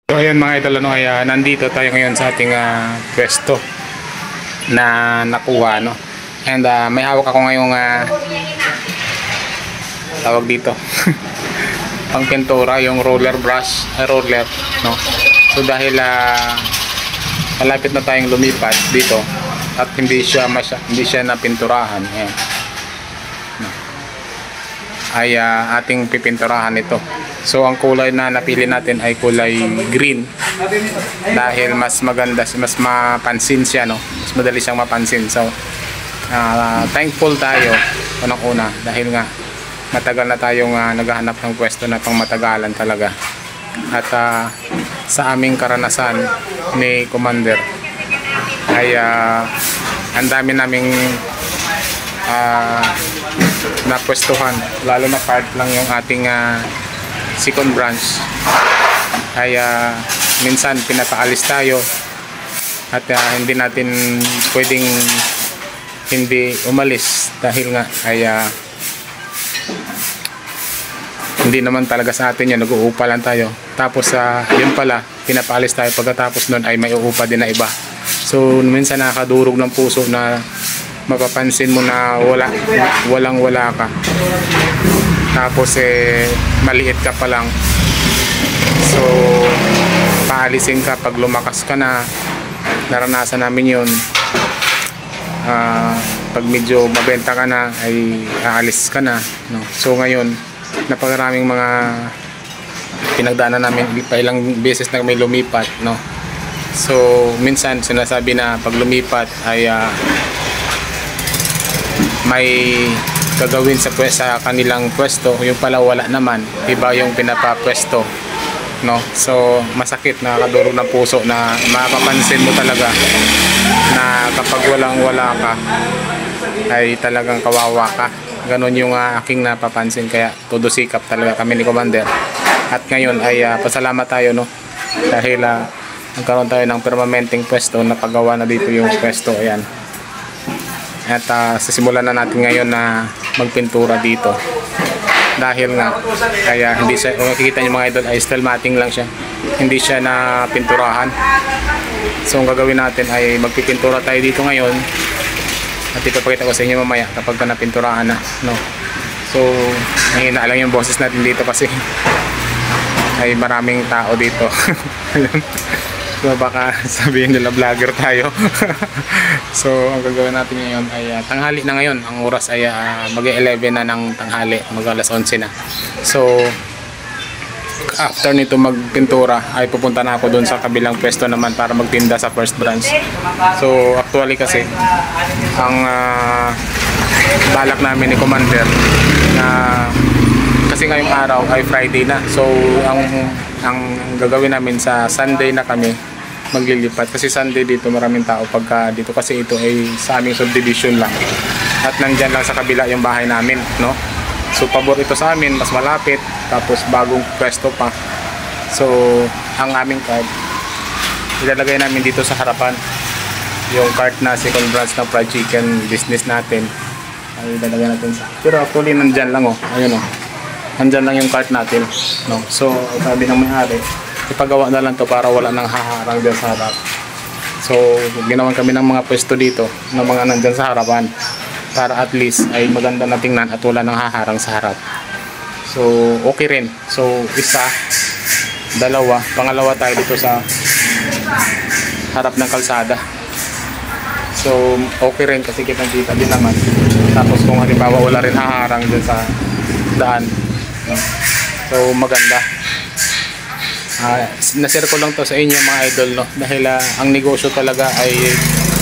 So ayan mga idol, ano, kaya nandito tayo ngayon sa ating pwesto na nakuha, no? And may hawak ako ngayong tawag dito pang pintura, yung roller brush, roller, no? So dahil malapit na tayong lumipat dito at hindi siya napinturahan, ayan, no? Ay ating pipinturahan ito. So ang kulay na napili natin ay kulay green dahil mas maganda, mas mapansin siya, no? Mas madali siyang mapansin. So thankful tayo unang-una dahil nga matagal na tayong naghahanap ng pwesto na pang matagalan talaga. At sa aming karanasan ni Commander ay ang dami naming napwestuhan, lalo na part lang yung ating second branch ay minsan pinapaalis tayo at hindi natin pwedeng hindi umalis dahil nga ay hindi naman talaga sa atin yun, nag-uupa lang tayo. Tapos yun pala, pinapaalis tayo, pagkatapos nun ay may uupa din na iba. So minsan nakakadurog ng puso na mapapansin mo na walang-wala ka. Tapos maliit ka pa lang. So paalisin ka pag lumakas ka na. Naranasan namin yun. Pag medyo mabenta ka na ay aalis ka na, no? So ngayon napakaraming mga pinagdaanan namin, pa ilang beses na may lumipat, no? So minsan sinasabi na pag lumipat ay may gagawin sa kanilang pwesto, yung pala wala naman, iba yung pinapapwesto, no? So masakit, nakakadurog ng puso na mapapansin mo talaga na kapag walang-wala ka ay talagang kawawa ka. Ganon yung aking napapansin, kaya todo sikap talaga kami ni Commander. At ngayon ay pasalamat tayo, no? Dahil nagkaroon tayo ng permanenteng pwesto, napagawa na dito yung pwesto, ayan. At sisimulan na natin ngayon na magpintura dito. Dahil nga, kaya hindi siya, kung makikita nyo mga idol, ay steel matting lang siya. Hindi siya na pinturahan. So ang gagawin natin ay magpipintura tayo dito ngayon. At ipapakita ko sa inyo mamaya kapag napinturahan na, no? So mahina lang yung boses natin dito kasi ay maraming tao dito. So baka sabihin nila vlogger tayo. So ang gagawin natin ngayon ay tanghali na ngayon. Ang oras ay mag-11 na ng tanghali, mag-alas 11 na. So after nito magpintura ay pupunta na ako doon sa kabilang pwesto naman para magtinda sa first branch. So actually kasi ang balak namin ni Commander na kasi ngayong araw ay Friday na. So ang gagawin namin sa Sunday na kami maglilipat, kasi Sunday dito maraming tao pagka dito, kasi ito ay sa aming subdivision lang at nandyan lang sa kabila yung bahay namin, no? So pabor ito sa amin, mas malapit, tapos bagong pwesto pa. So ang aming card ilalagay namin dito sa harapan, yung cart na second branch ng fried chicken business natin ay ilalagay natin sa, pero actually nandyan lang, oh, ayun, oh, nandyan lang yung cart natin, no? So sabi ng may-ari, ipagawa na lang to para wala nang haharang dyan sa harap. So ginawan kami ng mga pwesto dito ng mga nandyan sa harapan para at least ay maganda na tingnan at wala nang haharang sa harap. So okay rin. So isa, dalawa, pangalawa tayo dito sa harap ng kalsada. So okay rin kasi kitang-kita din naman. Tapos kung halimbawa wala rin haharang dyan sa daan, no? So maganda. Nasir ko lang to sa inyo mga idol, no? Dahil ang negosyo talaga ay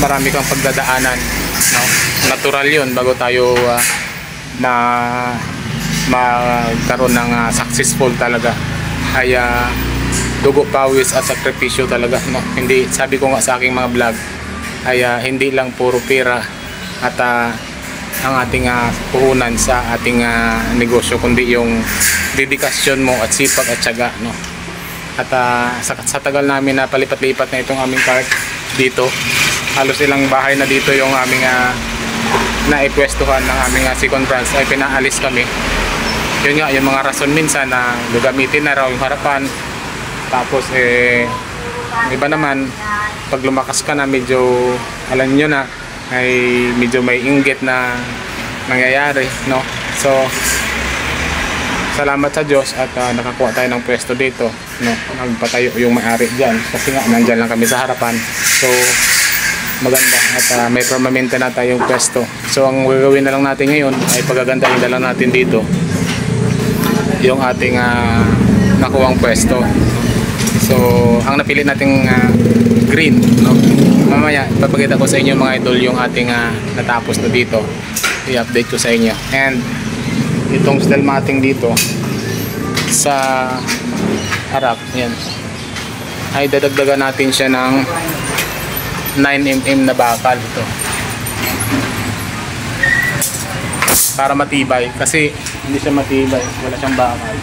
marami kang pagdadaanan, no? Natural yun bago tayo na magkaroon ng successful talaga ay dugo, pawis at sakripisyo talaga, no? Hindi, sabi ko nga sa aking mga vlog ay hindi lang puro pera at ang ating puhunan sa ating negosyo, kundi yung dedikasyon mo at sipag at tiyaga, no? At sa tagal namin na palipat-lipat na itong aming cart dito, halos ilang bahay na dito yung aming naipwestuhan ng aming second branch ay pinaalis kami. Yun nga, yung mga rason minsan na gagamitin na raw yung harapan Tapos yung iba naman, pag lumakas ka na, medyo alam nyo na, ay medyo may inggit na nangyayari, no? So salamat sa Diyos at nakakuha tayo ng pwesto dito, no? Nagpatayo yung may-ari dyan kasi nga nandyan lang kami sa harapan. So maganda at may permanente na tayong pwesto. So ang gagawin na lang natin ngayon ay pagagandahin na lang natin dito yung ating nakuwang pwesto. So ang napili nating green, no? Mamaya ipapakita ko sa inyo mga idol yung ating natapos na dito. I-update ko sa inyo. And itong steel matting dito sa harap, yan, ay dadagdagan natin siya ng 9mm na bakal ito para matibay, kasi hindi siya matibay, wala siyang bakal.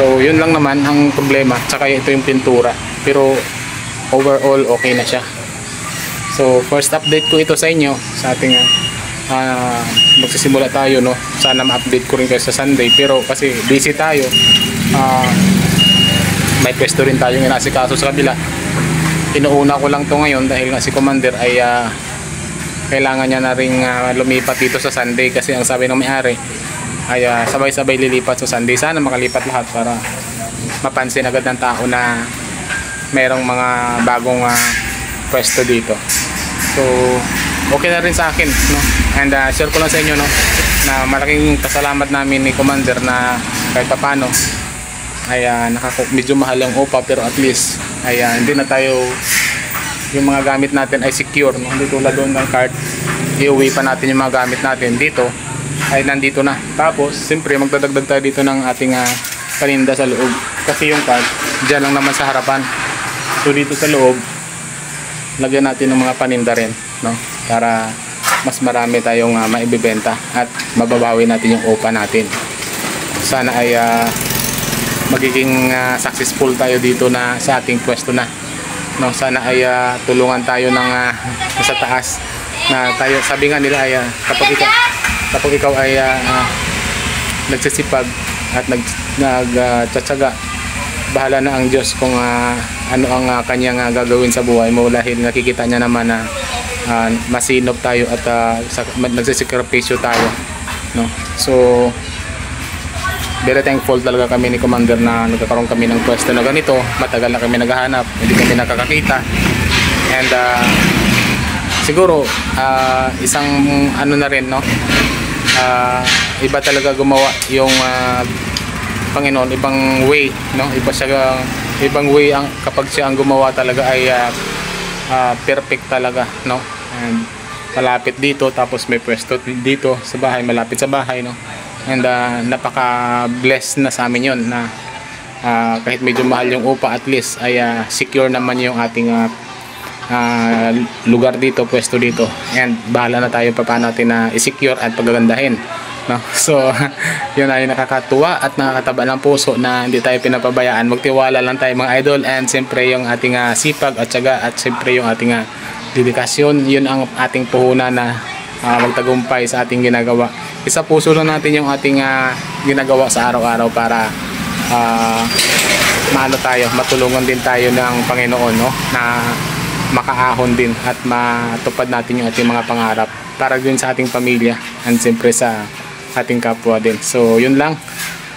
So yun lang naman ang problema, tsaka ito yung pintura, pero overall okay na siya. So first update ko ito sa inyo sa ating magsisimula tayo, no? Sana ma-update ko rin kayo sa Sunday, pero kasi busy tayo, may pwesto rin tayong inasikaso sa kabila. Inuuna ko lang to ngayon dahil nga si Commander ay kailangan niya na ring lumipat dito sa Sunday, kasi ang sabi ng may-ari ay sabay-sabay lilipat sa Sunday. Sana makalipat lahat para mapansin agad ng tao na mayroong mga bagong pwesto dito. So okay na rin sa akin, no? And share ko lang sa inyo, no, na malaking pasalamat namin ni Commander na kahit paano ay medyo mahal ang upa, pero at least ay hindi na tayo, yung mga gamit natin ay secure, no? Hindi tulad doon ng cart, iuwi pa natin yung mga gamit natin. Dito ay nandito na. Tapos siyempre magdadagdag tayo dito ng ating paninda sa loob, kasi yung cart dyan lang naman sa harapan. So dito sa loob lagyan natin ng mga paninda rin, no? Para mas marami tayong maibibenta at mababawi natin yung upa natin. Sana ay magiging successful tayo dito na sa ating pwesto na, no? Sana ay tulungan tayo ng sa taas na tayo. Sabi nga nila ay kapag ikaw ay nagsisipag at nagtsatsaga, bahala na ang Diyos kung ano ang kanyang gagawin sa buhay mo, dahil nakikita niya naman na masinop tayo at nagsisikripisyo tayo, no? So very thankful talaga kami ni Commander na nagkakaroon kami ng pwesto na ganito. Matagal na kami naghahanap, hindi kami nakakakita, and siguro isang ano na rin, no? Iba talaga gumawa yung Panginoon, ibang way, no? Ibang way ang kapag siya ang gumawa talaga ay perfect talaga, no? And malapit dito, tapos may pwesto dito sa bahay, malapit sa bahay, no? And napaka-blessed na sa amin yun na kahit medyo mahal yung upa, at least ay secure naman yung ating lugar dito, pwesto dito, and bahala na tayo paano natin na i-secure at pagagandahin, no? So yun ay nakakatuwa at nakakataba ng puso na hindi tayo pinapabayaan. Magtiwala lang tayo mga idol, and siyempre yung ating sipag at syaga, at siyempre yung ating dedikasyon, yun ang ating puhunan na magtagumpay sa ating ginagawa. Isa puso lang natin yung ating ginagawa sa araw-araw para matulungan din tayo ng Panginoon, no? Na makaahon din at matupad natin yung ating mga pangarap para din sa ating pamilya, and siyempre sa ating kapwa din. So yun lang,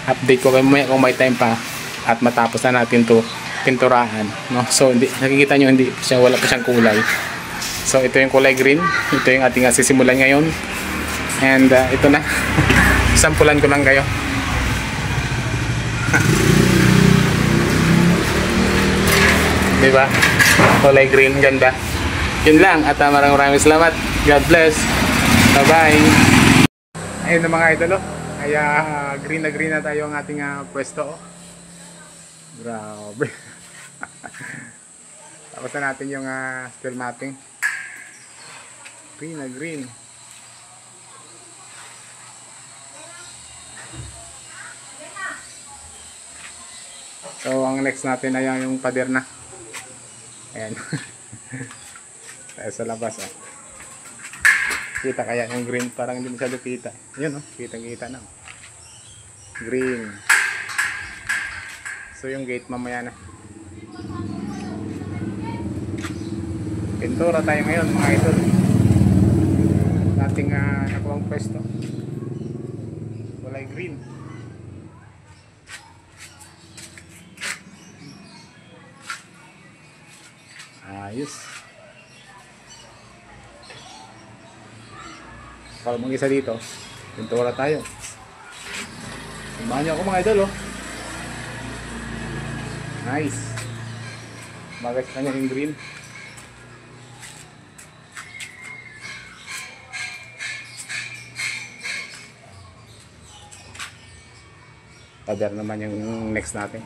update ko kayo mamaya kung may time pa at matapos na natin to pinturahan, no? So nakikita nyo, wala pa siyang kulay. So ito yung kulay green, ito yung ating sisimulan ngayon, and ito na. Sampulan ko lang kayo. Diba? Kulay green, ganda. Yun lang, at maraming salamat. God bless. Bye bye. Ayun na mga idol, ay green na tayo ang ating pwesto. Grabe. Tapos na natin yung steel matting. Green. So ang next natin ay yung pader na. Ayan. Tayo sa labas, Kita kaya yung green, parang hindi masyado kita. Yun, kitang-kita na. Green. So yung gate mamaya na. Pintura tayo ngayon mga idol. Ating nakuhang pwesto. Kulay green. Ayos. Para mag-isa dito, pintura tayo. Samahan niyo ako mga idol, oh. Nice. Bagay sa kanya yung green. Pader naman yung next natin.